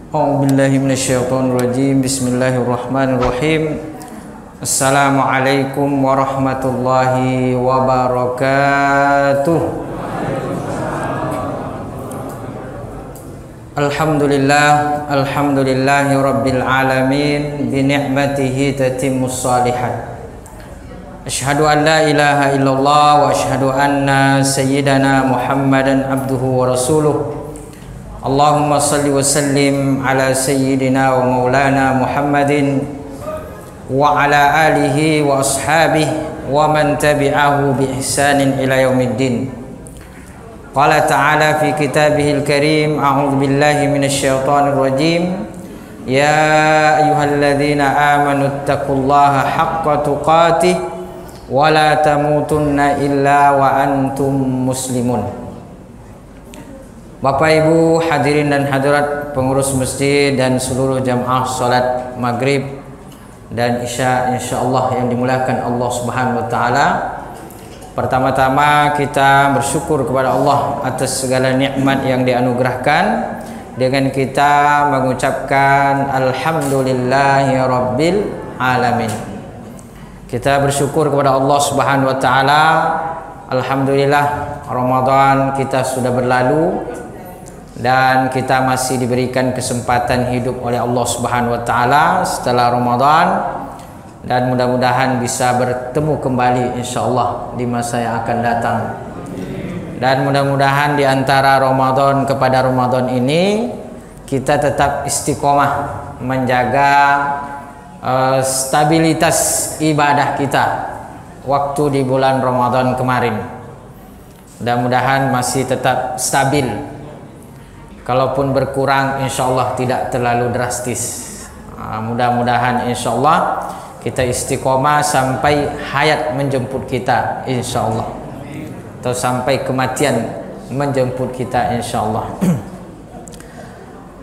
A'udzubillahi minasyaitonirrajim. Bismillahirrahmanirrahim. Assalamualaikum warahmatullahi wabarakatuh. Alhamdulillahi rabbil alamin. Bi ni'matihi tatimmus shalihat. Asyhadu an la ilaha illallah wa asyhadu anna sayyidana Muhammadan abduhu wa rasuluh. Allahumma salli wa sallim ala sayyidina wa maulana Muhammadin wa ala alihi wa ashabihi wa man tabi'ahu bi ihsanin ila yaumiddin. Qala ta'ala fi kitabihil karim, a'udzu billahi minasy syaithanir rajim. Ya ayyuhalladzina amanu taqullaha haqqa tuqatih wa la tamutunna illa wa antum muslimun. Bapak Ibu hadirin dan hadirat, pengurus masjid dan seluruh jamaah salat maghrib dan isya insyaallah yang dimuliakan Allah Subhanahu wa taala. Pertama-tama kita bersyukur kepada Allah atas segala nikmat yang dianugerahkan dengan kita mengucapkan alhamdulillahi rabbil alamin. Kita bersyukur kepada Allah Subhanahu wa taala. Alhamdulillah Ramadan kita sudah berlalu dan kita masih diberikan kesempatan hidup oleh Allah Subhanahu wa taala setelah Ramadan, dan mudah-mudahan bisa bertemu kembali insyaallah di masa yang akan datang. Dan mudah-mudahan di antara Ramadan kepada Ramadan ini kita tetap istiqomah menjaga stabilitas ibadah kita waktu di bulan Ramadan kemarin. Mudah-mudahan masih tetap stabil. Kalaupun berkurang insyaallah tidak terlalu drastis. Mudah-mudahan insyaallah kita istiqomah sampai hayat menjemput kita insyaallah, atau sampai kematian menjemput kita insyaallah.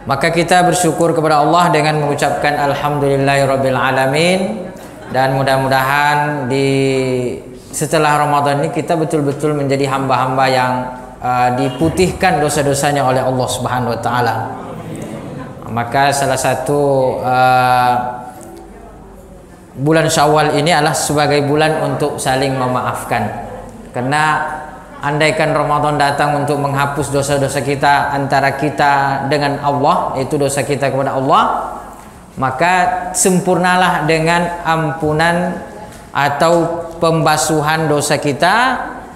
Maka kita bersyukur kepada Allah dengan mengucapkan alhamdulillahirabbil alamin, dan mudah-mudahan setelah Ramadan ini kita betul-betul menjadi hamba-hamba yang diputihkan dosa-dosanya oleh Allah Subhanahu wa taala. Maka salah satu bulan Syawal ini adalah sebagai bulan untuk saling memaafkan. Karena andaikan Ramadan datang untuk menghapus dosa-dosa kita antara kita dengan Allah, yaitu dosa kita kepada Allah, maka sempurnalah dengan ampunan atau pembasuhan dosa kita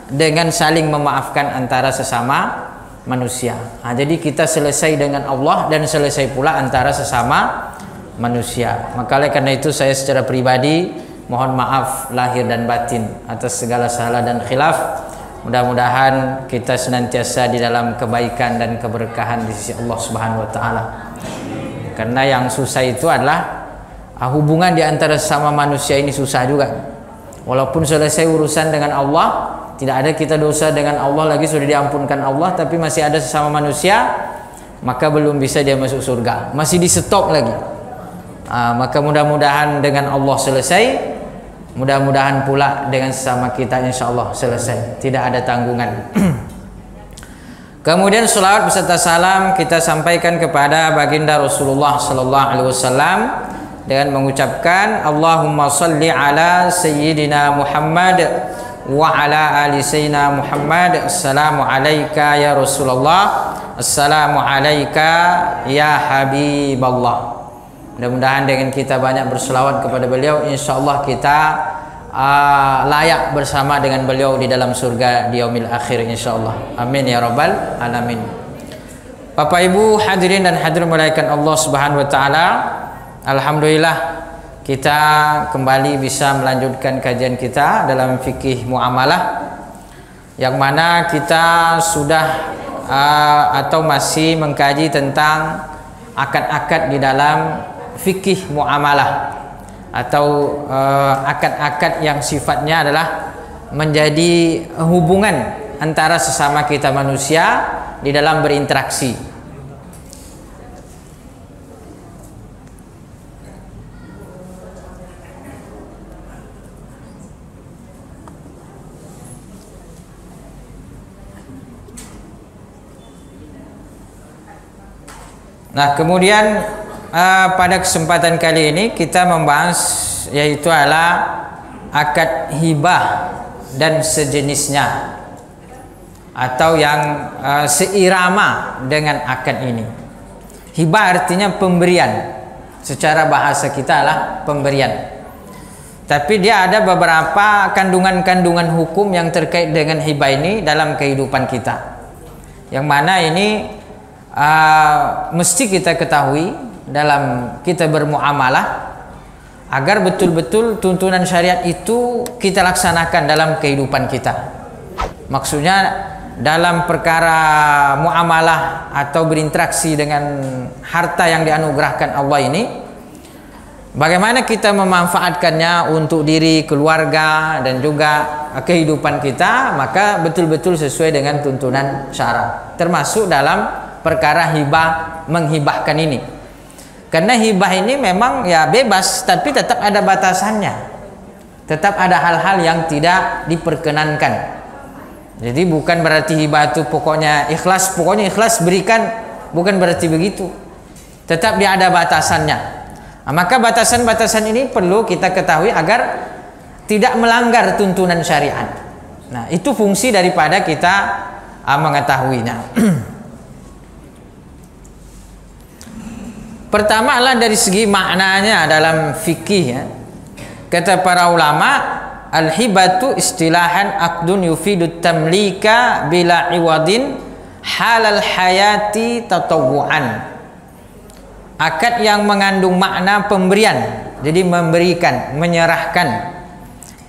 dengan saling memaafkan antara sesama manusia. Jadi kita selesai dengan Allah dan selesai pula antara sesama manusia. Maka oleh karena itu saya secara pribadi mohon maaf lahir dan batin atas segala salah dan khilaf. Mudah-mudahan kita senantiasa di dalam kebaikan dan keberkahan di sisi Allah Subhanahu wa taala. Karena yang susah itu adalah hubungan di antara sesama manusia ini susah juga. Walaupun selesai urusan dengan Allah, tidak ada kita dosa dengan Allah lagi, sudah diampunkan Allah, tapi masih ada sesama manusia, maka belum bisa dia masuk surga, masih di stop lagi. Maka mudah-mudahan dengan Allah selesai, mudah-mudahan pula dengan sesama kita insyaallah selesai, tidak ada tanggungan. Kemudian salawat beserta salam kita sampaikan kepada baginda Rasulullah sallallahu alaihi wasallam dengan mengucapkan Allahumma salli ala sayyidina Muhammad wa ala ali sayyidina Muhammad. Assalamu alayka ya Rasulullah, assalamu alayka ya Habiballah. Mudah-mudahan dengan kita banyak berselawat kepada beliau, insyaallah kita layak bersama dengan beliau di dalam surga di yaumil akhir insyaallah. Amin ya rabbal alamin. Bapak Ibu hadirin dan hadirat muliakan Allah Subhanahu wa taala, alhamdulillah kita kembali bisa melanjutkan kajian kita dalam fikih muamalah, yang mana kita sudah atau masih mengkaji tentang akad-akad di dalam fikih muamalah, atau akad-akad yang sifatnya adalah menjadi hubungan antara sesama kita manusia di dalam berinteraksi. Nah, kemudian pada kesempatan kali ini kita membahas yaitu adalah akad hibah dan sejenisnya atau yang seirama dengan akad ini. Hibah artinya pemberian. Secara bahasa kita adalah pemberian. Tapi dia ada beberapa kandungan-kandungan hukum yang terkait dengan hibah ini dalam kehidupan kita. Yang mana ini mesti kita ketahui dalam kita bermuamalah agar betul-betul tuntunan syariat itu kita laksanakan dalam kehidupan kita. Maksudnya dalam perkara muamalah atau berinteraksi dengan harta yang dianugerahkan Allah ini, bagaimana kita memanfaatkannya untuk diri, keluarga, dan juga kehidupan kita, maka betul-betul sesuai dengan tuntunan syara. Termasuk dalam perkara hibah, menghibahkan ini. Karena hibah ini memang ya bebas, tapi tetap ada batasannya. Tetap ada hal-hal yang tidak diperkenankan. Jadi bukan berarti hibah itu pokoknya ikhlas berikan, bukan berarti begitu. Tetap dia ada batasannya. Nah, maka batasan-batasan ini perlu kita ketahui agar tidak melanggar tuntunan syariat. Nah, itu fungsi daripada kita mengetahuinya. Pertama adalah dari segi maknanya dalam fikih ya. Kata para ulama, al-hibatu istilahan aqdun yufidu tamlika bila iwadin halal hayati tatawuan. Akad yang mengandung makna pemberian, jadi memberikan, menyerahkan,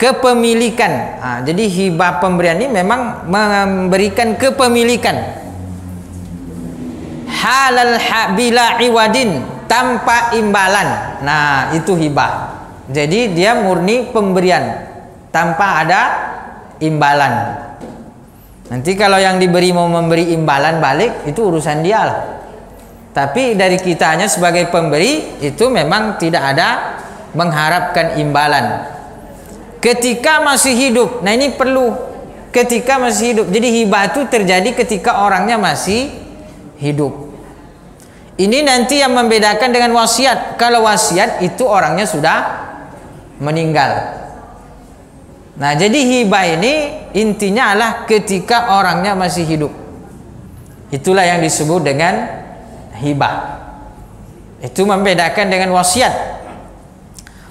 kepemilikan. Jadi hibah pemberian ini memang memberikan kepemilikan. Halal bila iwadin, tanpa imbalan. Nah, itu hibah. Jadi dia murni pemberian tanpa ada imbalan. Nanti kalau yang diberi mau memberi imbalan balik, itu urusan dia lah. Tapi dari kitanya sebagai pemberi itu memang tidak ada mengharapkan imbalan. Ketika masih hidup, nah ini perlu. Ketika masih hidup, jadi hibah itu terjadi ketika orangnya masih hidup. Ini nanti yang membedakan dengan wasiat. Kalau wasiat itu orangnya sudah meninggal. Nah, jadi hibah ini intinya adalah ketika orangnya masih hidup. Itulah yang disebut dengan hibah. Itu membedakan dengan wasiat.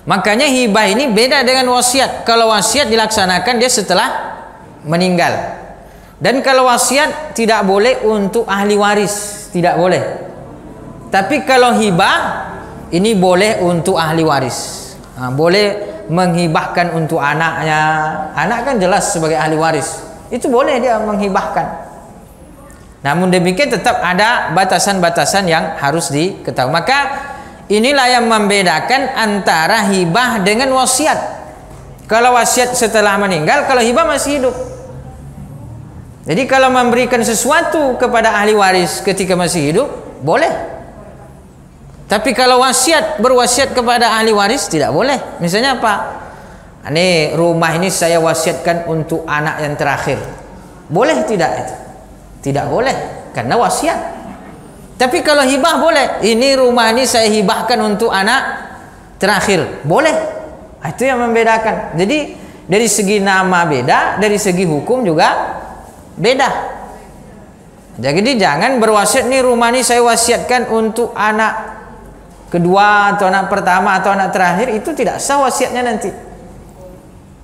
Makanya hibah ini beda dengan wasiat. Kalau wasiat dilaksanakan dia setelah meninggal. Dan kalau wasiat tidak boleh untuk ahli waris, tidak boleh. Tapi kalau hibah ini boleh untuk ahli waris. Boleh menghibahkan untuk anaknya. Anak kan jelas sebagai ahli waris, itu boleh dia menghibahkan. Namun demikian tetap ada batasan-batasan yang harus diketahui. Maka inilah yang membedakan antara hibah dengan wasiat. Kalau wasiat setelah meninggal, kalau hibah masih hidup. Jadi kalau memberikan sesuatu kepada ahli waris ketika masih hidup, boleh. Tapi kalau wasiat, berwasiat kepada ahli waris tidak boleh. Misalnya apa? Ini rumah ini saya wasiatkan untuk anak yang terakhir. Boleh tidak itu? Tidak boleh, karena wasiat. Tapi kalau hibah boleh. Ini rumah ini saya hibahkan untuk anak terakhir. Boleh. Itu yang membedakan. Jadi dari segi nama beda, dari segi hukum juga beda. Jadi jangan berwasiat nih rumah ini saya wasiatkan untuk anak kedua atau anak pertama atau anak terakhir, itu tidak sah wasiatnya nanti.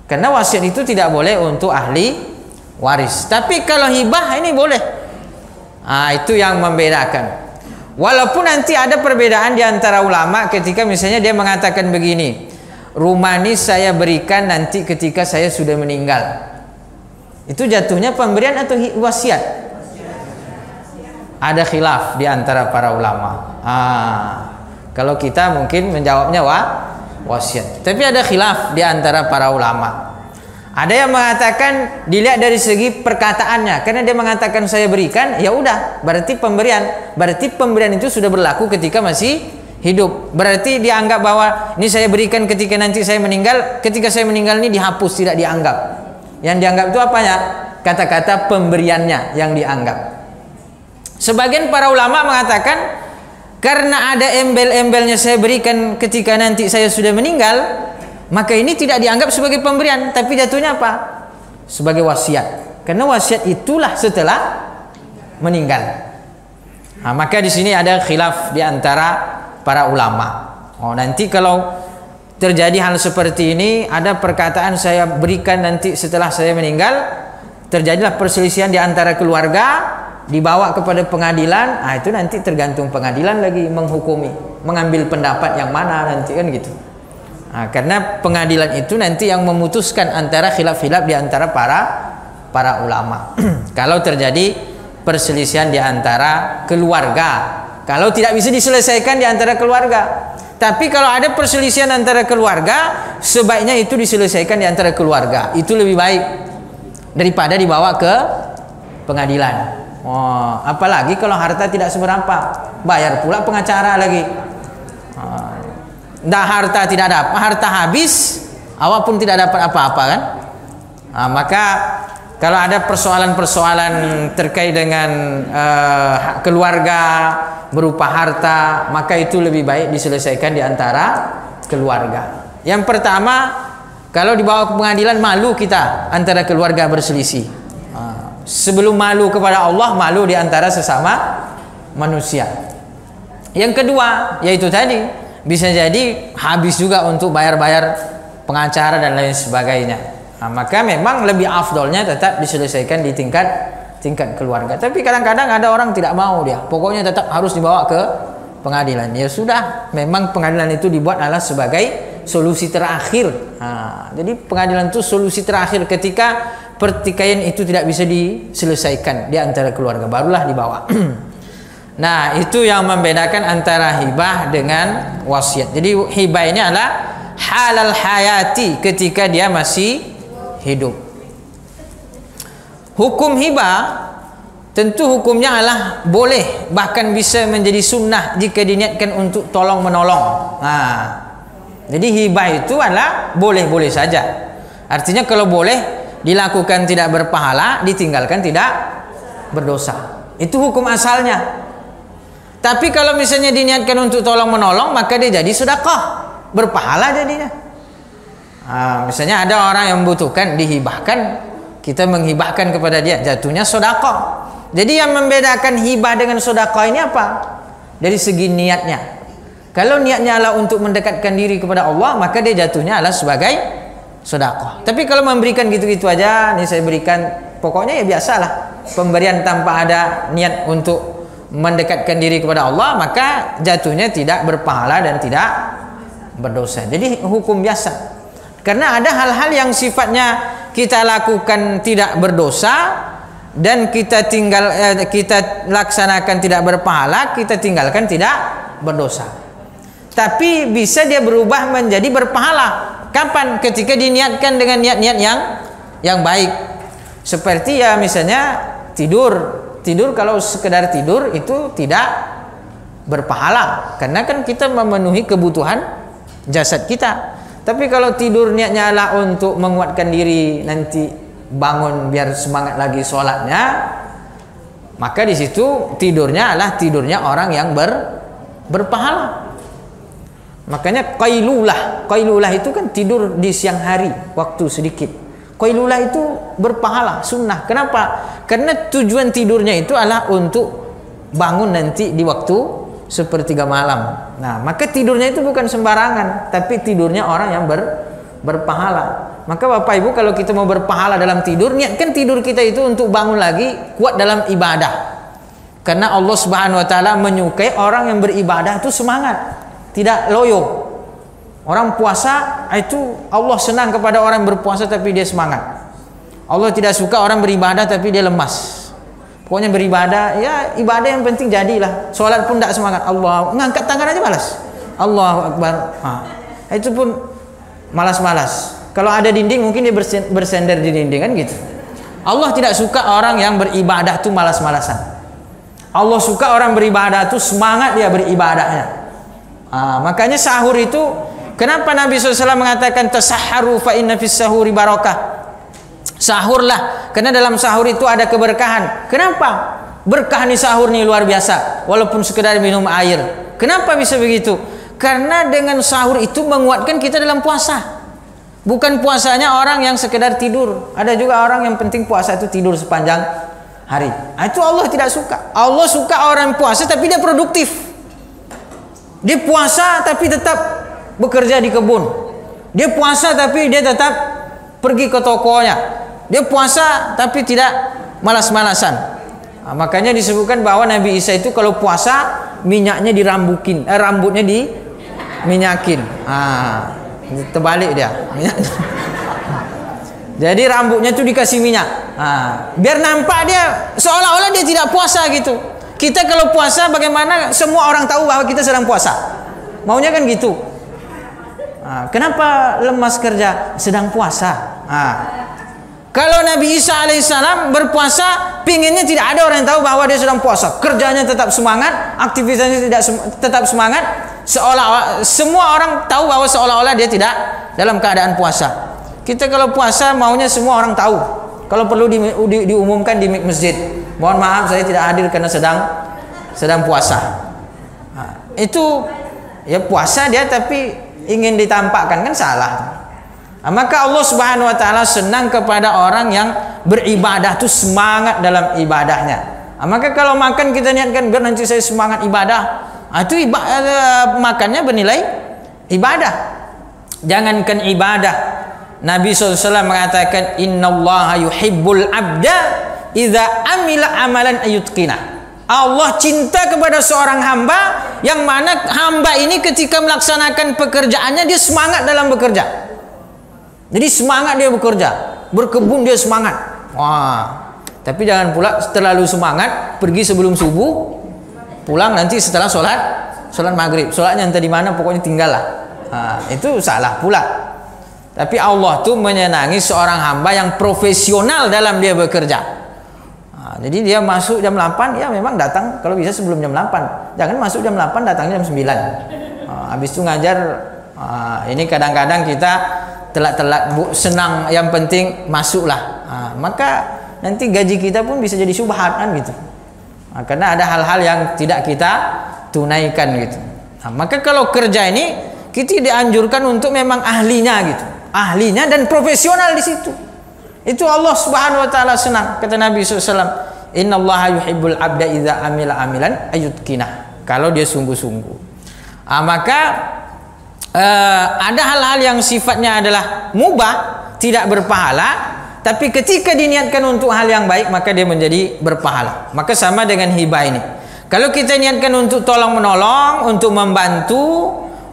Karena wasiat itu tidak boleh untuk ahli waris. Tapi kalau hibah ini boleh. Itu yang membedakan. Walaupun nanti ada perbedaan di antara ulama ketika misalnya dia mengatakan begini, rumah ini saya berikan nanti ketika saya sudah meninggal. Itu jatuhnya pemberian atau wasiat? Ada khilaf di antara para ulama. Kalau kita mungkin menjawabnya wasiat. Tapi ada khilaf di antara para ulama. Ada yang mengatakan dilihat dari segi perkataannya. Karena dia mengatakan saya berikan, ya udah, berarti pemberian. Berarti pemberian itu sudah berlaku ketika masih hidup. Berarti dianggap bahwa ini saya berikan ketika nanti saya meninggal. Ketika saya meninggal ini dihapus, tidak dianggap. Yang dianggap itu apanya? Kata-kata pemberiannya yang dianggap. Sebagian para ulama mengatakan karena ada embel-embelnya saya berikan ketika nanti saya sudah meninggal, maka ini tidak dianggap sebagai pemberian, tapi jatuhnya apa? Sebagai wasiat. Karena wasiat itulah setelah meninggal. Nah, maka di sini ada khilaf di antara para ulama. Oh, nanti kalau terjadi hal seperti ini, ada perkataan saya berikan nanti setelah saya meninggal, terjadilah perselisihan di antara keluarga, dibawa kepada pengadilan, itu nanti tergantung pengadilan lagi menghukumi, mengambil pendapat yang mana nanti kan gitu. Karena pengadilan itu nanti yang memutuskan antara khilaf-khilaf di antara para ulama. Kalau terjadi perselisihan di antara keluarga, kalau tidak bisa diselesaikan di antara keluarga. Tapi kalau ada perselisihan antara keluarga, sebaiknya itu diselesaikan di antara keluarga. Itu lebih baik daripada dibawa ke pengadilan. Oh, apalagi kalau harta tidak seberapa, bayar pula pengacara lagi. Harta tidak dapat, harta habis, awak pun tidak dapat apa-apa kan? Maka kalau ada persoalan-persoalan terkait dengan keluarga berupa harta, maka itu lebih baik diselesaikan di antara keluarga. Yang pertama, kalau dibawa ke pengadilan, malu kita antara keluarga berselisih. Sebelum malu kepada Allah, malu di antara sesama manusia. Yang kedua, yaitu tadi bisa jadi habis juga untuk bayar-bayar pengacara dan lain sebagainya. Maka memang lebih afdolnya tetap diselesaikan di tingkat keluarga. Tapi kadang-kadang ada orang tidak mau, dia pokoknya tetap harus dibawa ke pengadilan. Ya sudah, memang pengadilan itu dibuat adalah sebagai solusi terakhir. Jadi pengadilan itu solusi terakhir ketika pertikaian itu tidak bisa diselesaikan di antara keluarga, barulah dibawa. Nah, itu yang membedakan antara hibah dengan wasiat. Jadi hibah ini adalah halal hayati, ketika dia masih hidup. Hukum hibah tentu hukumnya adalah boleh, bahkan bisa menjadi sunnah jika diniatkan untuk tolong menolong. Jadi hibah itu adalah boleh-boleh saja. Artinya kalau boleh dilakukan tidak berpahala, ditinggalkan tidak berdosa. Itu hukum asalnya. Tapi kalau misalnya diniatkan untuk tolong menolong, maka dia jadi sedekah, berpahala jadinya. Misalnya ada orang yang membutuhkan, dihibahkan, kita menghibahkan kepada dia, jatuhnya sedekah. Jadi yang membedakan hibah dengan sedekah ini apa? Dari segi niatnya. Kalau niatnya adalah untuk mendekatkan diri kepada Allah, maka dia jatuhnya adalah sebagai sedekah. Tapi kalau memberikan gitu-gitu aja, nih saya berikan, pokoknya ya biasalah, pemberian tanpa ada niat untuk mendekatkan diri kepada Allah, maka jatuhnya tidak berpahala dan tidak berdosa. Jadi hukum biasa. Karena ada hal-hal yang sifatnya kita lakukan tidak berdosa dan kita laksanakan tidak berpahala, kita tinggalkan tidak berdosa. Tapi bisa dia berubah menjadi berpahala. Kapan? Ketika diniatkan dengan niat-niat yang baik. Seperti ya misalnya tidur kalau sekedar tidur itu tidak berpahala, karena kan kita memenuhi kebutuhan jasad kita. Tapi kalau tidur niatnya adalah untuk menguatkan diri, nanti bangun biar semangat lagi sholatnya, maka di situ tidurnya adalah tidurnya orang yang berpahala. Makanya qailulah itu kan tidur di siang hari waktu sedikit. Qailulah itu berpahala, sunnah. Kenapa? Karena tujuan tidurnya itu adalah untuk bangun nanti di waktu sepertiga malam. Nah, maka tidurnya itu bukan sembarangan, tapi tidurnya orang yang berpahala. Maka Bapak Ibu, kalau kita mau berpahala dalam tidur, niatkan tidur kita itu untuk bangun lagi kuat dalam ibadah. Karena Allah Subhanahu wa taala menyukai orang yang beribadah itu semangat, tidak loyo. Orang puasa itu Allah senang kepada orang yang berpuasa tapi dia semangat. Allah tidak suka orang beribadah tapi dia lemas. Pokoknya beribadah, ya ibadah yang penting jadilah. Sholat pun tidak semangat. Allah ngangkat tangan aja malas. Allahu Akbar. Itu pun malas-malas. Kalau ada dinding mungkin dia bersender di dinding kan gitu. Allah tidak suka orang yang beribadah itu malas-malasan. Allah suka orang beribadah itu semangat dia beribadahnya. Makanya sahur itu, kenapa Nabi SAW mengatakan tasahharu fa inna fis sahuri barakah. Sahurlah, karena dalam sahur itu ada keberkahan. Kenapa? berkah nih sahur nih luar biasa, walaupun sekedar minum air. Kenapa bisa begitu? Karena dengan sahur itu menguatkan kita dalam puasa. Bukan puasanya orang yang sekedar tidur. Ada juga orang yang penting puasa itu tidur sepanjang hari. Itu Allah tidak suka. Allah suka orang puasa tapi dia produktif. Dia puasa tapi tetap bekerja di kebun. Dia puasa tapi dia tetap pergi ke tokonya. Dia puasa tapi tidak malas-malasan. Nah, makanya disebutkan bahwa Nabi Isa itu kalau puasa minyaknya dirambukin, rambutnya diminyakin. Terbalik dia. Jadi rambutnya itu dikasih minyak. Biar nampak dia seolah-olah dia tidak puasa gitu. Kita kalau puasa bagaimana semua orang tahu bahwa kita sedang puasa. Maunya kan gitu. Kenapa lemas kerja? Sedang puasa. Kalau Nabi Isa alaihissalam berpuasa, pinginnya tidak ada orang yang tahu bahwa dia sedang puasa. Kerjanya tetap semangat, aktivitasnya tetap semangat. Seolah semua orang tahu bahwa seolah-olah dia tidak dalam keadaan puasa. Kita kalau puasa maunya semua orang tahu. Kalau perlu diumumkan di masjid. Mohon maaf saya tidak hadir karena sedang puasa. Itu ya puasa dia tapi ingin ditampakkan, kan salah. Maka Allah Subhanahu wa taala senang kepada orang yang beribadah tuh semangat dalam ibadahnya. Maka kalau makan kita niatkan biar nanti saya semangat ibadah, itu makannya bernilai ibadah. Jangankan ibadah, Nabi SAW mengatakan innallaha yuhibbul abda idza amila amalan ayutqina. Allah cinta kepada seorang hamba yang mana hamba ini ketika melaksanakan pekerjaannya dia semangat dalam bekerja. Jadi semangat dia bekerja, berkebun dia semangat. Tapi jangan pula terlalu semangat pergi sebelum subuh, pulang nanti setelah sholat maghrib. Sholatnya entah di mana, pokoknya tinggallah. Itu salah pula. Tapi Allah tuh menyenangi seorang hamba yang profesional dalam dia bekerja. Jadi dia masuk jam 8, ya memang datang kalau bisa sebelum jam 8. Jangan masuk jam 8 datangnya jam 9. Habis itu ngajar. Ini kadang-kadang kita telat-telat senang, yang penting masuklah. Maka nanti gaji kita pun bisa jadi syubhat kan gitu. Karena ada hal-hal yang tidak kita tunaikan gitu. Maka kalau kerja ini kita dianjurkan untuk memang ahlinya gitu. Ahlinya dan profesional di situ. Itu Allah Subhanahu wa taala senang. Kata Nabi SAW, innallaha yuhibbul abda idza amila amilan ayutqinah. Kalau dia sungguh-sungguh. Maka ada hal-hal yang sifatnya adalah mubah, tidak berpahala, tapi ketika diniatkan untuk hal yang baik maka dia menjadi berpahala. Maka sama dengan hibah ini. Kalau kita niatkan untuk tolong menolong, untuk membantu,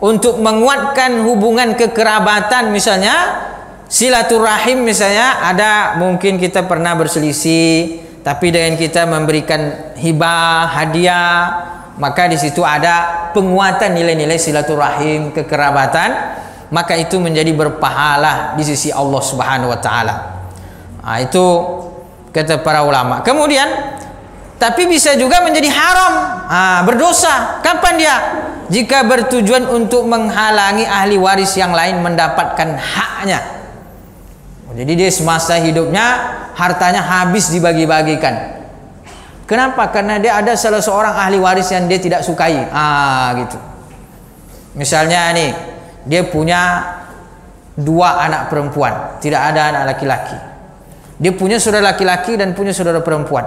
untuk menguatkan hubungan kekerabatan, misalnya silaturahim, misalnya ada mungkin kita pernah berselisih, tapi dengan kita memberikan hibah, hadiah, maka di situ ada penguatan nilai-nilai silaturahim, kekerabatan, maka itu menjadi berpahala di sisi Allah Subhanahu wa taala. Itu kata para ulama. Kemudian tapi bisa juga menjadi haram, berdosa. Kapan dia? Jika bertujuan untuk menghalangi ahli waris yang lain mendapatkan haknya. Jadi dia semasa hidupnya hartanya habis dibagi-bagikan. Kenapa? Karena dia ada salah seorang ahli waris yang dia tidak sukai. Gitu. Misalnya nih, dia punya 2 anak perempuan, tidak ada anak laki-laki. Dia punya saudara laki-laki dan punya saudara perempuan.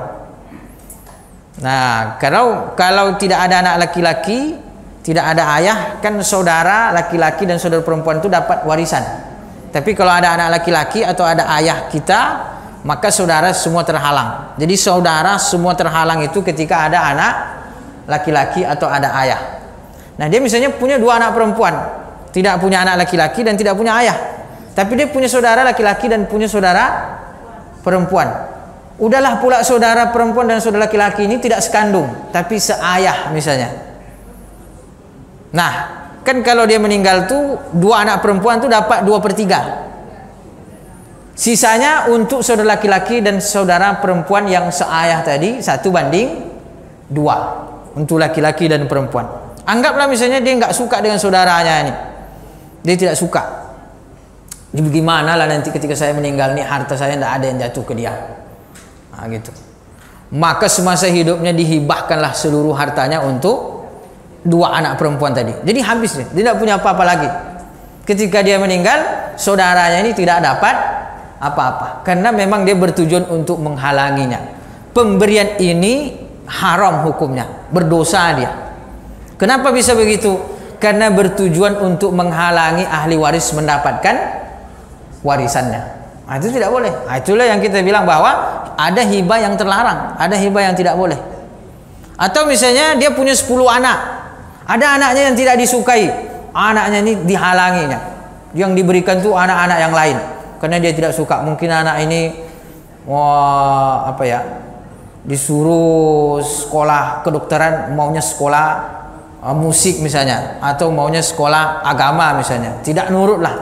Nah, kalau tidak ada anak laki-laki, tidak ada ayah, kan saudara laki-laki dan saudara perempuan itu dapat warisan. Tapi kalau ada anak laki-laki atau ada ayah kita, maka saudara semua terhalang. Jadi saudara semua terhalang itu ketika ada anak laki-laki atau ada ayah. Nah, dia misalnya punya 2 anak perempuan, tidak punya anak laki-laki dan tidak punya ayah, tapi dia punya saudara laki-laki dan punya saudara perempuan. Udahlah pula saudara perempuan dan saudara laki-laki ini tidak sekandung, tapi seayah misalnya. Nah, kan kalau dia meninggal tuh 2 anak perempuan tuh dapat 2/3. Sisanya untuk saudara laki-laki dan saudara perempuan yang seayah tadi 1/2 untuk laki-laki dan perempuan. Anggaplah misalnya dia nggak suka dengan saudaranya ini, dia tidak suka. Ini bagaimana lah nanti ketika saya meninggal nih harta saya tidak ada yang jatuh ke dia, gitu. maka semasa hidupnya dihibahkanlah seluruh hartanya untuk dua anak perempuan tadi. Jadi habis dia tidak punya apa-apa lagi. Ketika dia meninggal, saudaranya ini tidak dapat apa-apa karena memang dia bertujuan untuk menghalanginya. Pemberian ini haram hukumnya, berdosa dia. Kenapa bisa begitu? Karena bertujuan untuk menghalangi ahli waris mendapatkan warisannya. Nah, itu tidak boleh. Nah, itulah yang kita bilang bahwa ada hibah yang terlarang, ada hibah yang tidak boleh. Atau misalnya dia punya 10 anak, ada anaknya yang tidak disukai, anaknya ini dihalanginya. Yang diberikan tuh anak-anak yang lain karena dia tidak suka. Mungkin anak ini disuruh sekolah kedokteran, maunya sekolah musik misalnya, atau maunya sekolah agama misalnya, tidak nurut lah.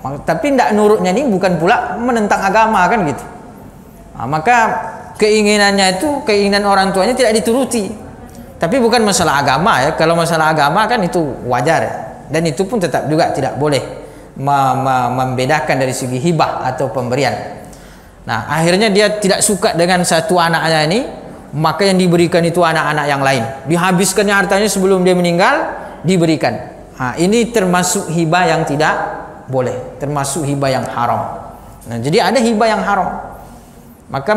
Tapi tidak nurutnya ini bukan pula menentang agama kan gitu. Maka keinginannya itu keinginan orang tuanya tidak dituruti. Tapi bukan masalah agama ya. Kalau masalah agama kan itu wajar ya. Dan itu pun tetap juga tidak boleh membedakan dari segi hibah atau pemberian. Nah, akhirnya dia tidak suka dengan satu anaknya ini, maka yang diberikan itu anak-anak yang lain. Dihabiskannya hartanya sebelum dia meninggal, diberikan. Nah, ini termasuk hibah yang tidak boleh, termasuk hibah yang haram. Nah, jadi ada hibah yang haram. Maka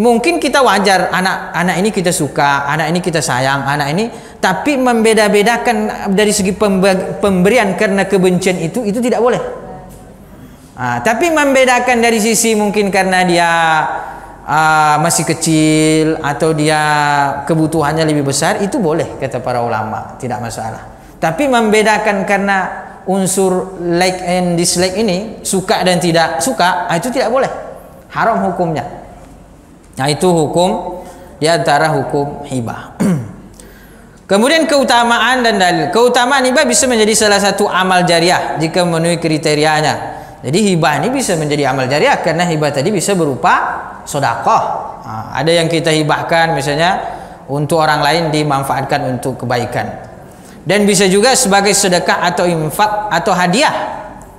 mungkin kita wajar anak ini kita suka, anak ini kita sayang, anak ini, tapi membeda-bedakan dari segi pemberian karena kebencian itu tidak boleh. Tapi membedakan dari sisi mungkin karena dia masih kecil atau dia kebutuhannya lebih besar, itu boleh kata para ulama, tidak masalah. Tapi membedakan karena unsur like and dislike ini, suka dan tidak suka, itu tidak boleh, haram hukumnya. Nah, itu hukum di antara hukum hibah. Kemudian keutamaan dan dalil. Keutamaan hibah bisa menjadi salah satu amal jariah jika memenuhi kriterianya. Jadi hibah ini bisa menjadi amal jariah karena hibah tadi bisa berupa sedekah. Ada yang kita hibahkan misalnya untuk orang lain dimanfaatkan untuk kebaikan. Dan bisa juga sebagai sedekah atau infak atau hadiah.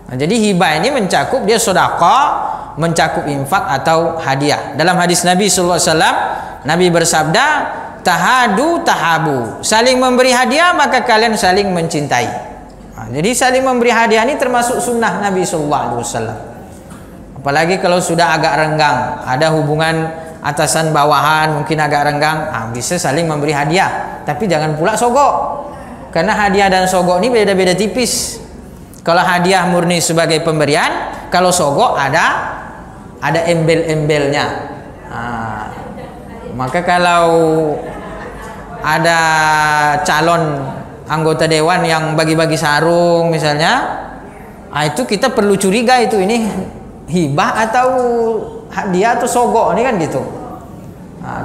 Nah, jadi hibah ini mencakup dia sedekah, mencakup infak atau hadiah. Dalam hadis Nabi sallallahu alaihi wasallam, Nabi bersabda, "Tahadu tahabu." Saling memberi hadiah maka kalian saling mencintai. Nah, jadi saling memberi hadiah ini termasuk sunnah Nabi sallallahu alaihi wasallam. Apalagi kalau sudah agak renggang, ada hubungan atasan bawahan mungkin agak renggang, bisa saling memberi hadiah, tapi jangan pula sogok. Karena hadiah dan sogok ini beda-beda tipis. Kalau hadiah murni sebagai pemberian, kalau sogok ada embel-embelnya. Maka kalau ada calon anggota dewan yang bagi-bagi sarung misalnya, itu kita perlu curiga itu ini hibah atau hadiah atau sogok ini kan gitu.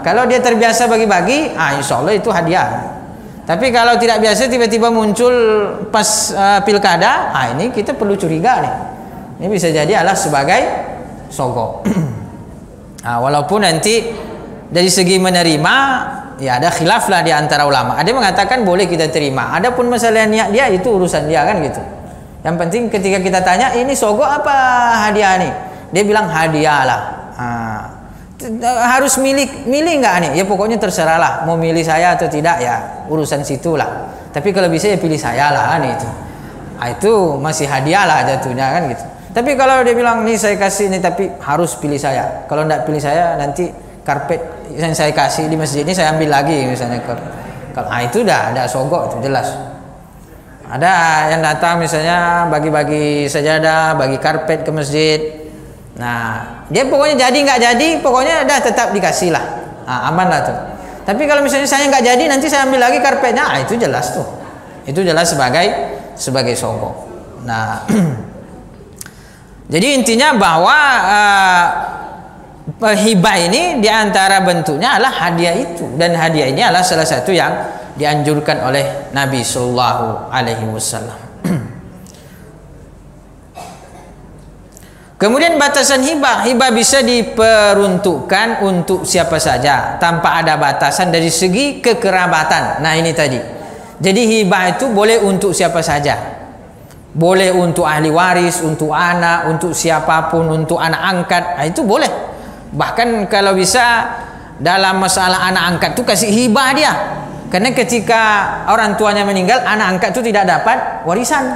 Kalau dia terbiasa bagi-bagi, insya Allah itu hadiah. Tapi kalau tidak biasa tiba-tiba muncul pas pilkada, ini kita perlu curiga nih. Ini bisa jadi adalah sebagai sogok. Walaupun nanti dari segi menerima ya ada khilaf lah di antara ulama. Ada yang mengatakan boleh kita terima. Adapun masalah niat dia itu urusan dia kan gitu. Yang penting ketika kita tanya ini sogok apa hadiah nih, dia bilang hadiah lah. Harus milih nggak nih? Ya pokoknya terserah lah, mau milih saya atau tidak ya urusan situlah. Tapi kalau bisa ya pilih saya lah kan itu. Itu masih hadiah lah jatuhnya kan gitu. Tapi kalau dia bilang nih saya kasih ini tapi harus pilih saya. Kalau nggak pilih saya nanti karpet yang saya kasih di masjid ini saya ambil lagi misalnya. Kalau itu udah ada sogok itu jelas. Ada yang datang misalnya bagi-bagi sajadah, bagi karpet ke masjid. Nah, dia pokoknya jadi nggak jadi, pokoknya dah tetap dikasih lah, aman lah tuh. Tapi kalau misalnya saya nggak jadi, nanti saya ambil lagi karpetnya, itu jelas tuh, itu jelas sebagai sogok. Nah, jadi intinya bahwa hibah ini diantara bentuknya adalah hadiah itu, dan hadiah ini adalah salah satu yang dianjurkan oleh Nabi Sallallahu Alaihi Wasallam. Kemudian batasan hibah bisa diperuntukkan untuk siapa saja tanpa ada batasan dari segi kekerabatan. Nah ini tadi. Jadi hibah itu boleh untuk siapa saja. Boleh untuk ahli waris, untuk anak, untuk siapapun, untuk anak angkat. Itu boleh. Bahkan kalau bisa dalam masalah anak angkat tu kasih hibah dia. Karena ketika orang tuanya meninggal, anak angkat tu tidak dapat warisan.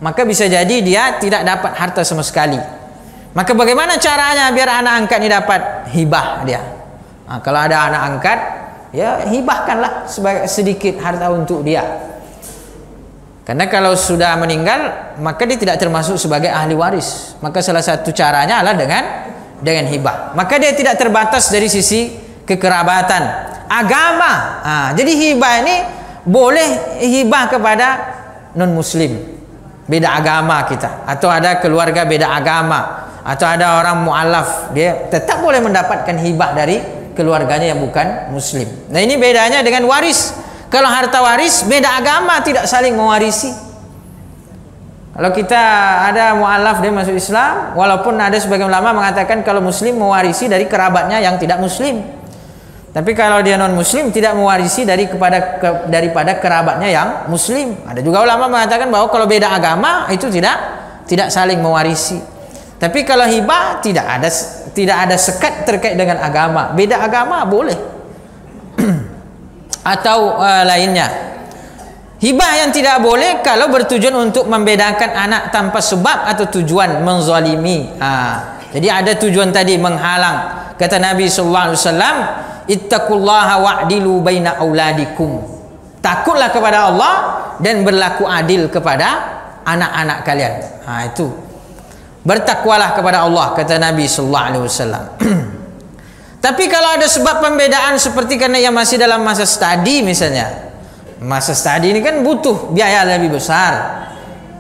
Maka bisa jadi dia tidak dapat harta sama sekali. Maka bagaimana caranya biar anak angkat ini dapat hibah dia? Kalau ada anak angkat, ya hibahkanlah sedikit harta untuk dia. Karena kalau sudah meninggal, maka dia tidak termasuk sebagai ahli waris. Maka salah satu caranya adalah dengan hibah. Maka dia tidak terbatas dari sisi kekerabatan, agama. Jadi hibah ini boleh hibah kepada non muslim, beda agama kita, atau ada keluarga beda agama, atau ada orang mu'alaf, dia tetap boleh mendapatkan hibah dari keluarganya yang bukan muslim. Nah, ini bedanya dengan waris. Kalau harta waris, beda agama tidak saling mewarisi. Kalau kita ada mu'alaf dia masuk Islam, walaupun ada sebagian ulama mengatakan kalau muslim mewarisi dari kerabatnya yang tidak muslim. Tapi kalau dia non muslim tidak mewarisi daripada kerabatnya yang muslim. Ada juga ulama mengatakan bahwa kalau beda agama itu tidak saling mewarisi. Tapi kalau hibah tidak ada sekat terkait dengan agama. Beda agama boleh. Atau lainnya. Hibah yang tidak boleh kalau bertujuan untuk membedakan anak tanpa sebab atau tujuan menzalimi. Jadi ada tujuan tadi menghalang. Kata Nabi sallallahu alaihi wasallam, ittaqullaha wa'dilu baina auladikum. Takutlah kepada Allah dan berlaku adil kepada anak-anak kalian. Itu. Bertakwalah kepada Allah, kata Nabi sallallahu alaihi wasallam. Tapi kalau ada sebab pembedaan seperti karena yang masih dalam masa studi misalnya. Masa studi ini kan butuh biaya lebih besar.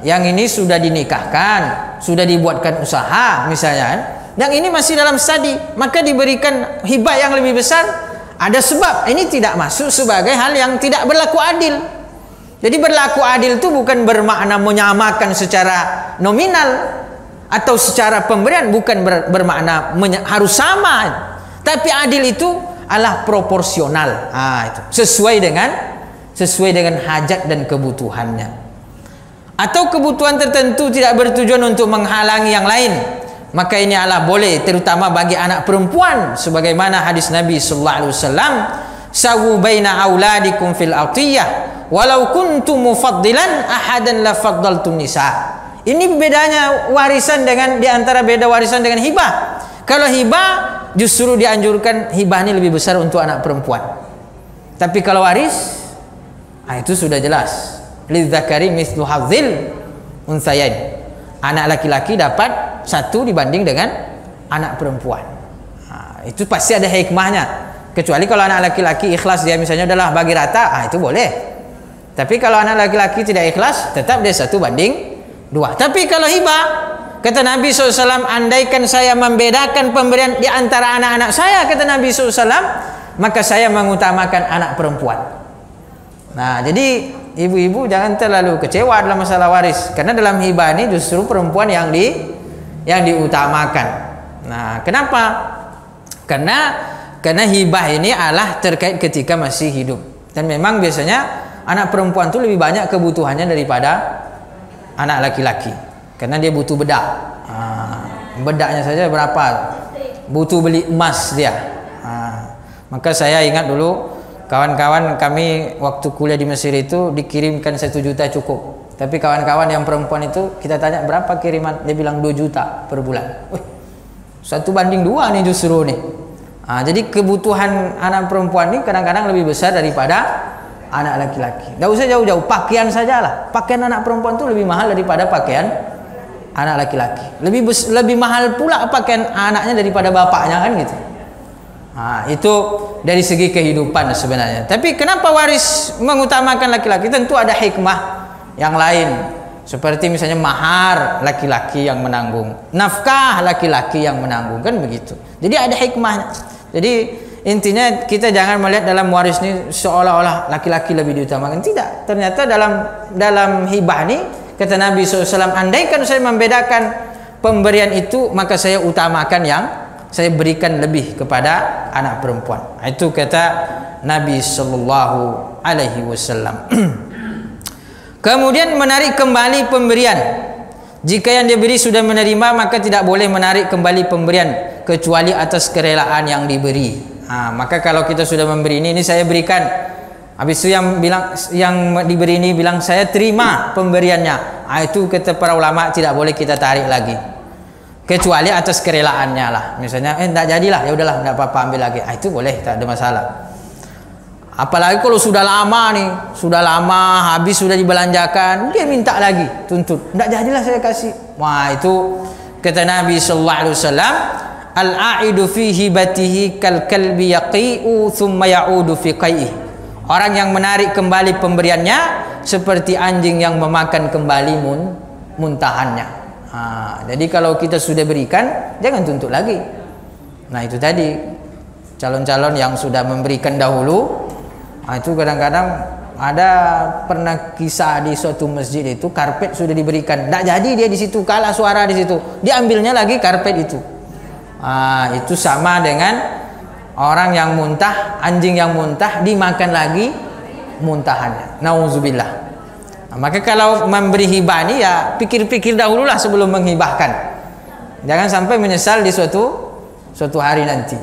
Yang ini sudah dinikahkan, sudah dibuatkan usaha misalnya kan. Yang ini masih dalam studi, maka diberikan hibah yang lebih besar. Ada sebab. Ini tidak masuk sebagai hal yang tidak berlaku adil. Jadi berlaku adil itu bukan bermakna menyamakan secara nominal atau secara pemberian, bukan bermakna harus sama. Tapi adil itu adalah proporsional. Itu sesuai dengan hajat dan kebutuhannya. Atau kebutuhan tertentu tidak bertujuan untuk menghalangi yang lain, maka ini adalah boleh, terutama bagi anak perempuan, sebagaimana hadis Nabi sallallahu alaihi wasallam, sawu baina auladikum fil atiyah walau kuntum mufaddilan ahadan la faddaltum nisa. Ini bedanya warisan di antara beda warisan dengan hibah. Kalau hibah justru dianjurkan hibah ini lebih besar untuk anak perempuan. Tapi kalau waris, itu sudah jelas. Lidzakari mithlu hadzil unthayain. Anak laki-laki dapat satu dibanding dengan anak perempuan. Itu pasti ada hikmahnya. Kecuali kalau anak laki-laki ikhlas, dia misalnya adalah bagi rata, itu boleh. Tapi kalau anak laki-laki tidak ikhlas, tetap dia 1:2. Tapi kalau hibah, kata Nabi SAW, andaikan saya membedakan pemberian di antara anak-anak saya, kata Nabi SAW, maka saya mengutamakan anak perempuan. Nah, jadi ibu-ibu jangan terlalu kecewa dalam masalah waris, karena dalam hibah ini justru perempuan yang diutamakan. Nah, kenapa? Karena hibah ini adalah terkait ketika masih hidup, dan memang biasanya anak perempuan itu lebih banyak kebutuhannya daripada anak laki-laki, karena dia butuh bedak. Bedaknya saja berapa? Butuh beli emas dia. Maka saya ingat dulu kawan-kawan kami waktu kuliah di Mesir itu dikirimkan 1 juta cukup. Tapi kawan-kawan yang perempuan itu kita tanya berapa kiriman, dia bilang 2 juta per bulan. 1:2 nih justru nih. Jadi kebutuhan anak perempuan ini kadang-kadang lebih besar daripada anak laki-laki. Tidak usah jauh-jauh, pakaian sajalah. Pakaian anak perempuan itu lebih mahal daripada pakaian anak laki-laki. Lebih mahal pula pakaian anaknya daripada bapaknya, kan gitu. Itu dari segi kehidupan sebenarnya. Tapi kenapa waris mengutamakan laki-laki? Tentu ada hikmah yang lain. Seperti misalnya mahar laki-laki yang menanggung, nafkah laki-laki yang menanggung, kan begitu. Jadi ada hikmahnya. Jadi intinya kita jangan melihat dalam waris ini seolah-olah laki-laki lebih diutamakan. Tidak. Ternyata dalam hibah ini kata Nabi SAW, andaikan saya membedakan pemberian itu, maka saya utamakan yang saya berikan lebih kepada anak perempuan. Itu kata Nabi Sallallahu Alaihi Wasallam. Kemudian menarik kembali pemberian. Jika yang diberi sudah menerima, maka tidak boleh menarik kembali pemberian kecuali atas kerelaan yang diberi. Maka kalau kita sudah memberi ini saya berikan. Habis itu yang diberi ini bilang saya terima pemberiannya. Itu kata para ulama tidak boleh kita tarik lagi. Kecuali atas kerelaannya lah. Misalnya enggak jadilah, ya udahlah enggak apa-apa ambil lagi. Itu boleh, tak ada masalah. Apalagi kalau sudah lama nih, sudah lama habis sudah dibelanjakan, dia minta lagi, tuntut. Enggak jadilah saya kasih. Wah, itu kata Nabi sallallahu alaihi wasallam, al-aidu fi hibatihi kal kalbi yaqi'u thumma ya'udu fi qai'i. Orang yang menarik kembali pemberiannya seperti anjing yang memakan kembali muntahannya. Jadi kalau kita sudah berikan, jangan tuntut lagi. Nah, itu tadi calon-calon yang sudah memberikan dahulu. Itu kadang-kadang ada pernah kisah di suatu masjid itu karpet sudah diberikan, tidak jadi dia di situ, kalah suara di situ, diambilnya lagi karpet itu. Itu sama dengan orang yang muntah, anjing yang muntah dimakan lagi muntahannya. Nauzubillah. Maka kalau memberi hibah ini ya pikir-pikir dahululah sebelum menghibahkan. Jangan sampai menyesal di suatu hari nanti.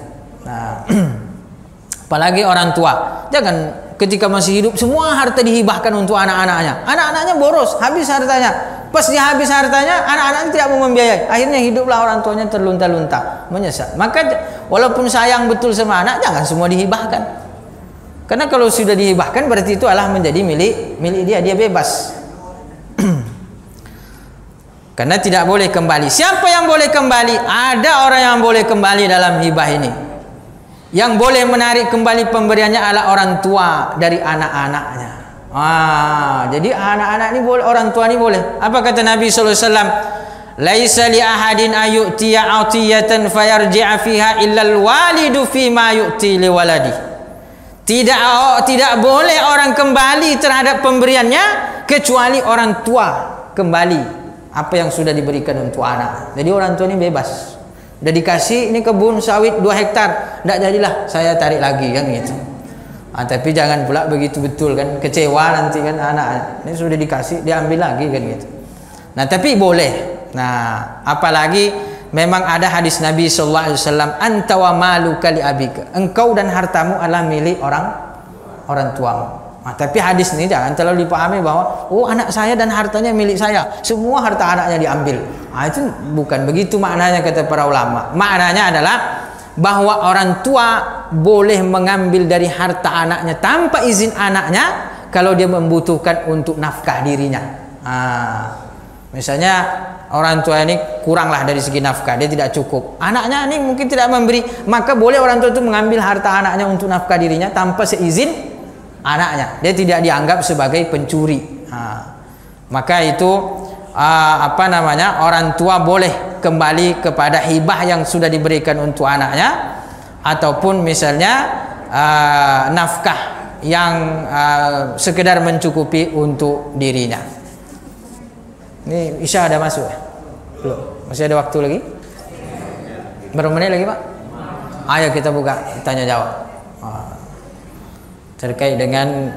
Apalagi orang tua, jangan ketika masih hidup semua harta dihibahkan untuk anak-anaknya. Anak-anaknya boros, habis hartanya. Pas dia habis hartanya, anak-anaknya tidak mau membiayai. Akhirnya hiduplah orang tuanya terlunta-lunta, menyesal. Maka walaupun sayang betul sama anak, jangan semua dihibahkan. Karena kalau sudah dihibahkan berarti itu adalah menjadi milik dia bebas. Karena tidak boleh kembali. Siapa yang boleh kembali? Ada orang yang boleh kembali dalam hibah ini. Yang boleh menarik kembali pemberiannya adalah orang tua dari anak-anaknya. Jadi anak-anak ini boleh, orang tua ini boleh. Apa kata Nabi sallallahu alaihi wasallam? Laisa li ahadin ayu'tiya 'atiyatan fayarji'a fiha illa al-walidu fi ma yu'ti li waladi. Tidak boleh orang kembali terhadap pemberiannya kecuali orang tua kembali apa yang sudah diberikan untuk anak. Jadi orang tua ini bebas. Udah dikasih ini kebun sawit 2 hektar, enggak jadilah saya tarik lagi kan gitu. Tapi jangan pula begitu betul kan, kecewa nanti kan anak. Ini sudah dikasih diambil lagi kan gitu. Nah, tapi boleh. Nah, apalagi memang ada hadis Nabi sallallahu alaihi wasallam, anta wa maluka li abika. Engkau dan hartamu adalah milik orang tuamu. Tapi hadis ini jangan terlalu dipahami bahwa anak saya dan hartanya milik saya, semua harta anaknya diambil. Itu bukan begitu maknanya kata para ulama. Maknanya adalah bahwa orang tua boleh mengambil dari harta anaknya tanpa izin anaknya kalau dia membutuhkan untuk nafkah dirinya. Misalnya orang tua ini kuranglah dari segi nafkah, dia tidak cukup, anaknya ini mungkin tidak memberi, maka boleh orang tua itu mengambil harta anaknya untuk nafkah dirinya tanpa seizin anaknya. Dia tidak dianggap sebagai pencuri. Maka itu orang tua boleh kembali kepada hibah yang sudah diberikan untuk anaknya, ataupun misalnya nafkah yang sekedar mencukupi untuk dirinya. Ini Isya ada masuk ya? Belum? Masih ada waktu lagi? Berapa menit lagi Pak? Ayo kita buka tanya jawab terkait dengan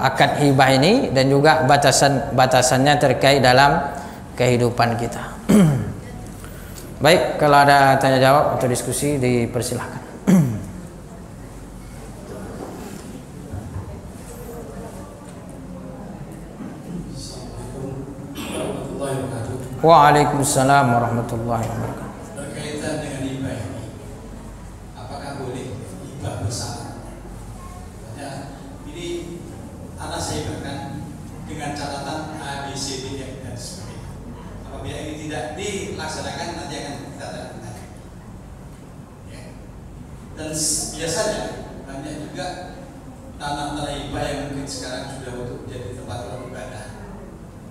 akad hibah ini dan juga batasannya terkait dalam kehidupan kita. Baik, kalau ada tanya jawab atau diskusi dipersilahkan. Waalaikumsalam warahmatullahi wabarakatuh. Berkaitan dengan hibah ini, apakah boleh hibah bersama? Ini anak saya hibahkan dengan catatan A, B, C, D, E, dan sebagainya. Apabila ini tidak dilaksanakan, nanti akan kita tanda. Ya. Dan biasanya banyak juga tanah-tanah hibah yang mungkin sekarang sudah untuk jadi tempat orang ibadah.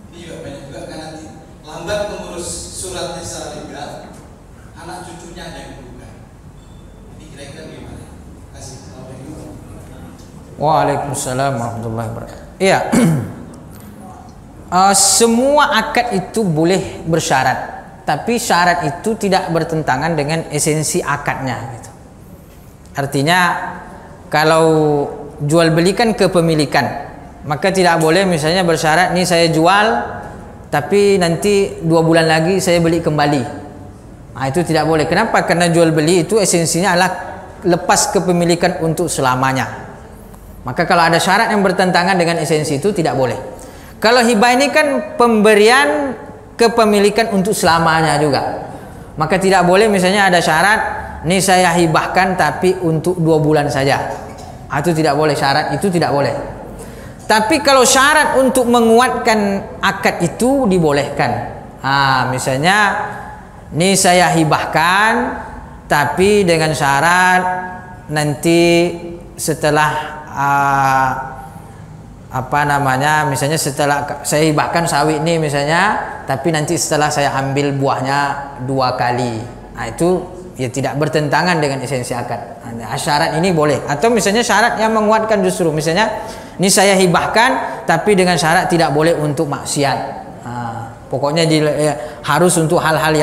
Ini juga banyak juga kan nanti lambat mengurus suratnya secara legal, anak cucunya ada yang bukan. Ini kira-kira gimana? Kasih. Waalaikumsalam warahmatullahi wabarakatuh. Iya. Semua akad itu boleh bersyarat, tapi syarat itu tidak bertentangan dengan esensi akadnya gitu. Artinya kalau jual belikan kepemilikan, maka tidak boleh misalnya bersyarat nih saya jual tapi nanti 2 bulan lagi saya beli kembali. Nah, itu tidak boleh. Kenapa? Karena jual beli itu esensinya adalah lepas kepemilikan untuk selamanya. Maka kalau ada syarat yang bertentangan dengan esensi itu tidak boleh. Kalau hibah ini kan pemberian kepemilikan untuk selamanya juga. Maka tidak boleh misalnya ada syarat, ini saya hibahkan tapi untuk 2 bulan saja. Itu tidak boleh, syarat itu tidak boleh. Tapi kalau syarat untuk menguatkan akad itu dibolehkan. Misalnya ini saya hibahkan tapi dengan syarat nanti setelah misalnya setelah saya hibahkan sawit ini misalnya, tapi nanti setelah saya ambil buahnya 2 kali. Itu ya tidak bertentangan dengan esensi akad. Syarat ini boleh. Atau misalnya syarat yang menguatkan justru misalnya ini saya hibahkan tapi dengan syarat tidak boleh untuk maksiat. Pokoknya harus untuk hal-hal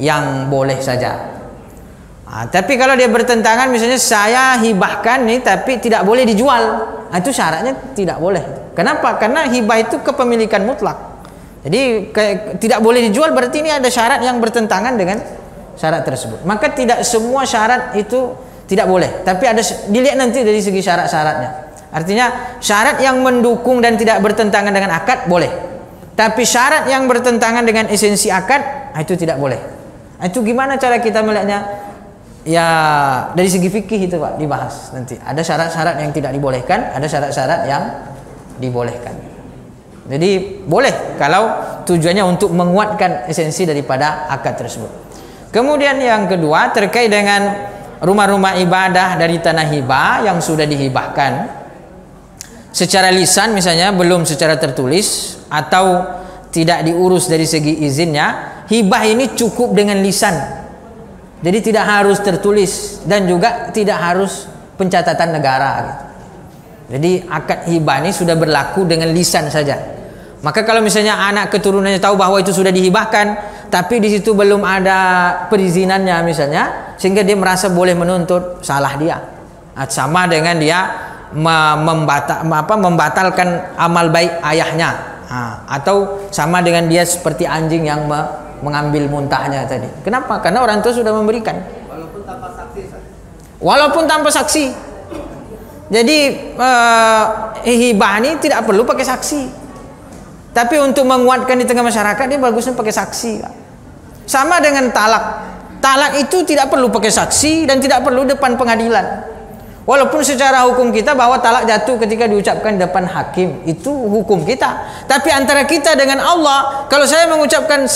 yang boleh saja. Tapi kalau dia bertentangan misalnya saya hibahkan nih tapi tidak boleh dijual. Itu syaratnya tidak boleh. Kenapa? Karena hibah itu kepemilikan mutlak. Jadi tidak boleh dijual berarti ini ada syarat yang bertentangan dengan syarat tersebut. Maka tidak semua syarat itu tidak boleh. Tapi ada dilihat nanti dari segi syarat-syaratnya. Artinya syarat yang mendukung dan tidak bertentangan dengan akad boleh. Tapi syarat yang bertentangan dengan esensi akad itu tidak boleh. Itu gimana cara kita melihatnya? Ya dari segi fikih itu Pak dibahas nanti. Ada syarat-syarat yang tidak dibolehkan, ada syarat-syarat yang dibolehkan. Jadi boleh kalau tujuannya untuk menguatkan esensi daripada akad tersebut. Kemudian yang kedua terkait dengan rumah-rumah ibadah dari tanah hibah yang sudah dihibahkan secara lisan misalnya, belum secara tertulis atau tidak diurus dari segi izinnya, hibah ini cukup dengan lisan. Jadi tidak harus tertulis dan juga tidak harus pencatatan negara gitu. Jadi akad hibah ini sudah berlaku dengan lisan saja. Maka kalau misalnya anak keturunannya tahu bahwa itu sudah dihibahkan tapi di situ belum ada perizinannya misalnya, sehingga dia merasa boleh menuntut, salah dia. Sama dengan dia membatalkan amal baik ayahnya, atau sama dengan dia seperti anjing yang mengambil muntahnya tadi. Kenapa? Karena orang tua sudah memberikan walaupun tanpa saksi. Jadi hibah ini tidak perlu pakai saksi, tapi untuk menguatkan di tengah masyarakat dia bagusnya pakai saksi. Sama dengan talak itu tidak perlu pakai saksi dan tidak perlu depan pengadilan. Walaupun secara hukum kita bahwa talak jatuh ketika diucapkan di depan hakim, itu hukum kita. Tapi antara kita dengan Allah, kalau saya mengucapkan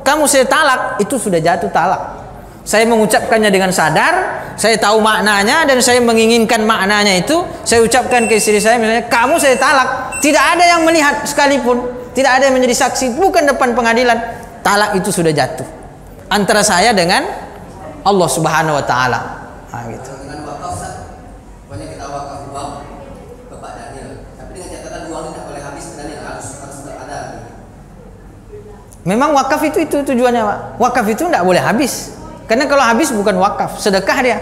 kamu saya talak, itu sudah jatuh talak. Saya mengucapkannya dengan sadar, saya tahu maknanya dan saya menginginkan maknanya itu, saya ucapkan ke istri saya misalnya, kamu saya talak. Tidak ada yang melihat sekalipun, tidak ada yang menjadi saksi, bukan depan pengadilan. Talak itu sudah jatuh antara saya dengan Allah Subhanahu wa taala. Gitu. Memang wakaf itu tujuannya Pak. Wakaf itu tidak boleh habis. Karena kalau habis bukan wakaf, sedekah dia.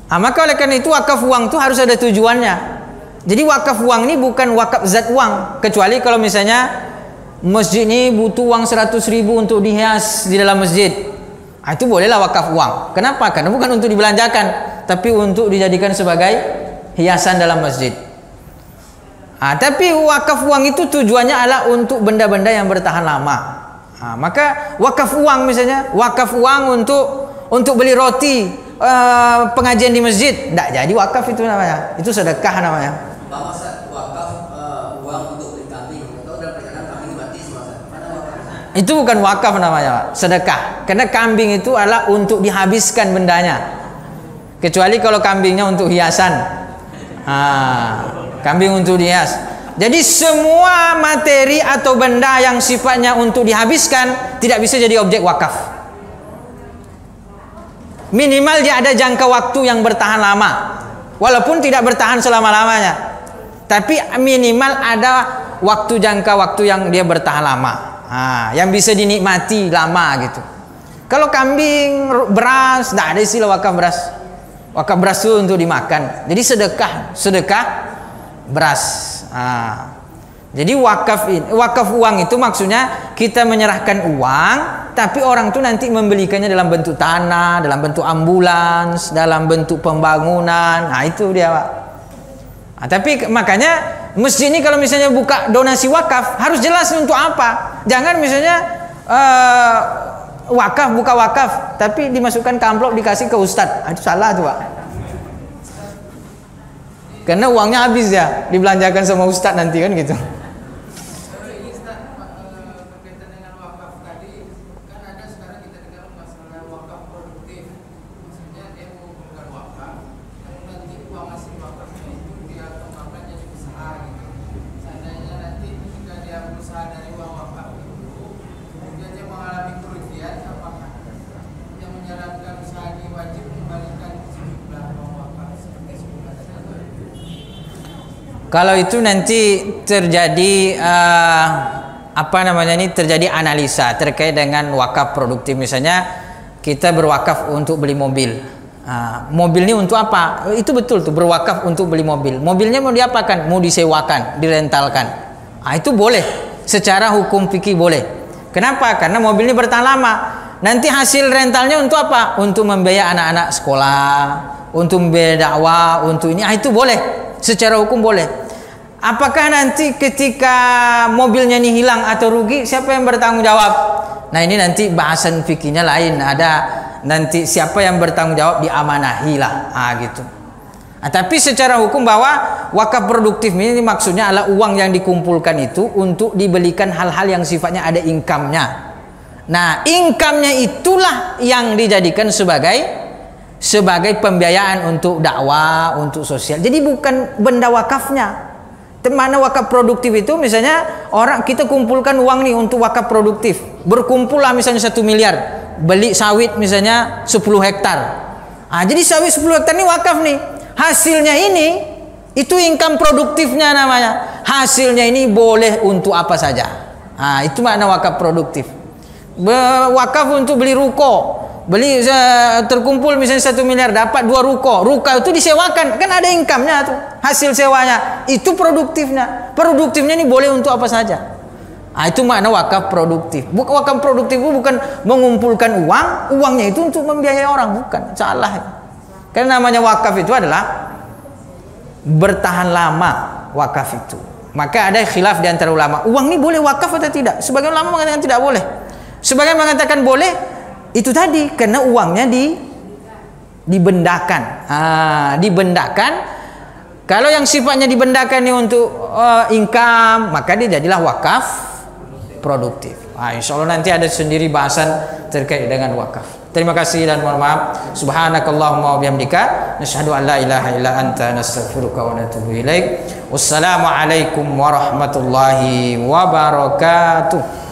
Maka oleh karena itu wakaf uang itu harus ada tujuannya. Jadi wakaf uang ini bukan wakaf zat uang. Kecuali kalau misalnya masjid ini butuh uang 100.000 untuk dihias di dalam masjid. Itu bolehlah wakaf uang. Kenapa? Karena bukan untuk dibelanjakan, tapi untuk dijadikan sebagai hiasan dalam masjid. Tapi wakaf uang itu tujuannya adalah untuk benda-benda yang bertahan lama. Maka wakaf uang misalnya, wakaf uang untuk beli roti pengajian di masjid, tidak jadi wakaf itu namanya. Itu sedekah namanya. Wakaf uang untuk beli kambing atau dalam perjalanan kambing mati semasa. Itu bukan wakaf namanya, sedekah. Karena kambing itu adalah untuk dihabiskan bendanya. Kecuali kalau kambingnya untuk hiasan. Kambing untuk dihias. Jadi semua materi atau benda yang sifatnya untuk dihabiskan tidak bisa jadi objek wakaf. Minimal dia ada jangka waktu yang bertahan lama. Walaupun tidak bertahan selama-lamanya, tapi minimal ada jangka waktu yang dia bertahan lama. Yang bisa dinikmati lama gitu. Kalau kambing, beras, tidak ada istilah wakaf beras. Wakaf beras itu untuk dimakan. Jadi sedekah beras. Jadi wakaf uang itu maksudnya kita menyerahkan uang, tapi orang tuh nanti membelikannya dalam bentuk tanah, dalam bentuk ambulans, dalam bentuk pembangunan. Nah itu dia Pak. Nah, tapi makanya masjid ini kalau misalnya buka donasi wakaf harus jelas untuk apa. Jangan misalnya wakaf, buka wakaf, tapi dimasukkan ke amplop dikasih ke ustadz. Itu salah tuh Pak. Karena uangnya habis ya, dibelanjakan sama ustadz nanti kan gitu. Kalau itu nanti terjadi terjadi analisa terkait dengan wakaf produktif. Misalnya kita berwakaf untuk beli mobil. Mobil ini untuk apa? Itu betul tuh, berwakaf untuk beli mobil. Mobilnya mau diapakan? Mau disewakan, direntalkan. Itu boleh. Secara hukum fikih boleh. Kenapa? Karena mobil ini bertahan lama. Nanti hasil rentalnya untuk apa? Untuk membiayai anak-anak sekolah, untuk membiayai dakwah, untuk ini. Itu boleh. Secara hukum boleh. Apakah nanti ketika mobilnya ini hilang atau rugi, siapa yang bertanggung jawab? Nah ini nanti bahasan fikihnya lain. Ada nanti siapa yang bertanggung jawab, diamanahi lah. Gitu. Tapi secara hukum bahwa wakaf produktif ini maksudnya adalah uang yang dikumpulkan itu untuk dibelikan hal-hal yang sifatnya ada income-nya. Nah income-nya itulah yang dijadikan sebagai pembiayaan untuk dakwah, untuk sosial. Jadi bukan benda wakafnya. Mana wakaf produktif itu misalnya orang kita kumpulkan uang nih untuk wakaf produktif. Berkumpul lah misalnya 1 miliar. Beli sawit misalnya 10 hektar. Jadi sawit 10 hektar ini wakaf nih. Hasilnya ini itu income produktifnya namanya. Hasilnya ini boleh untuk apa saja. Itu makna wakaf produktif. Wakaf untuk beli ruko. Beli terkumpul misalnya 1 miliar, dapat 2 ruko. Ruko itu disewakan, kan ada income-nya tuh, hasil sewanya. Itu produktifnya. Produktifnya ini boleh untuk apa saja. Itu makna wakaf produktif. Wakaf produktif itu bukan mengumpulkan uang, uangnya itu untuk membiayai orang, bukan. Salah. Karena namanya wakaf itu adalah bertahan lama wakaf itu. Maka ada khilaf di antara ulama. Uang ini boleh wakaf atau tidak? Sebagian ulama mengatakan tidak boleh. Sebagian mengatakan boleh. Itu tadi karena uangnya dibendakan. Dibendakan. Kalau yang sifatnya dibendakan ini untuk income, maka dia jadilah wakaf produktif. Insya Allah nanti ada sendiri bahasan terkait dengan wakaf. Terima kasih dan mohon maaf. Subhanakallahumma wa bihamdika nasyhadu an la ilaha illa anta nastaghfiruka wa natubu ilaik. Wassalamualaikum warahmatullahi wabarakatuh.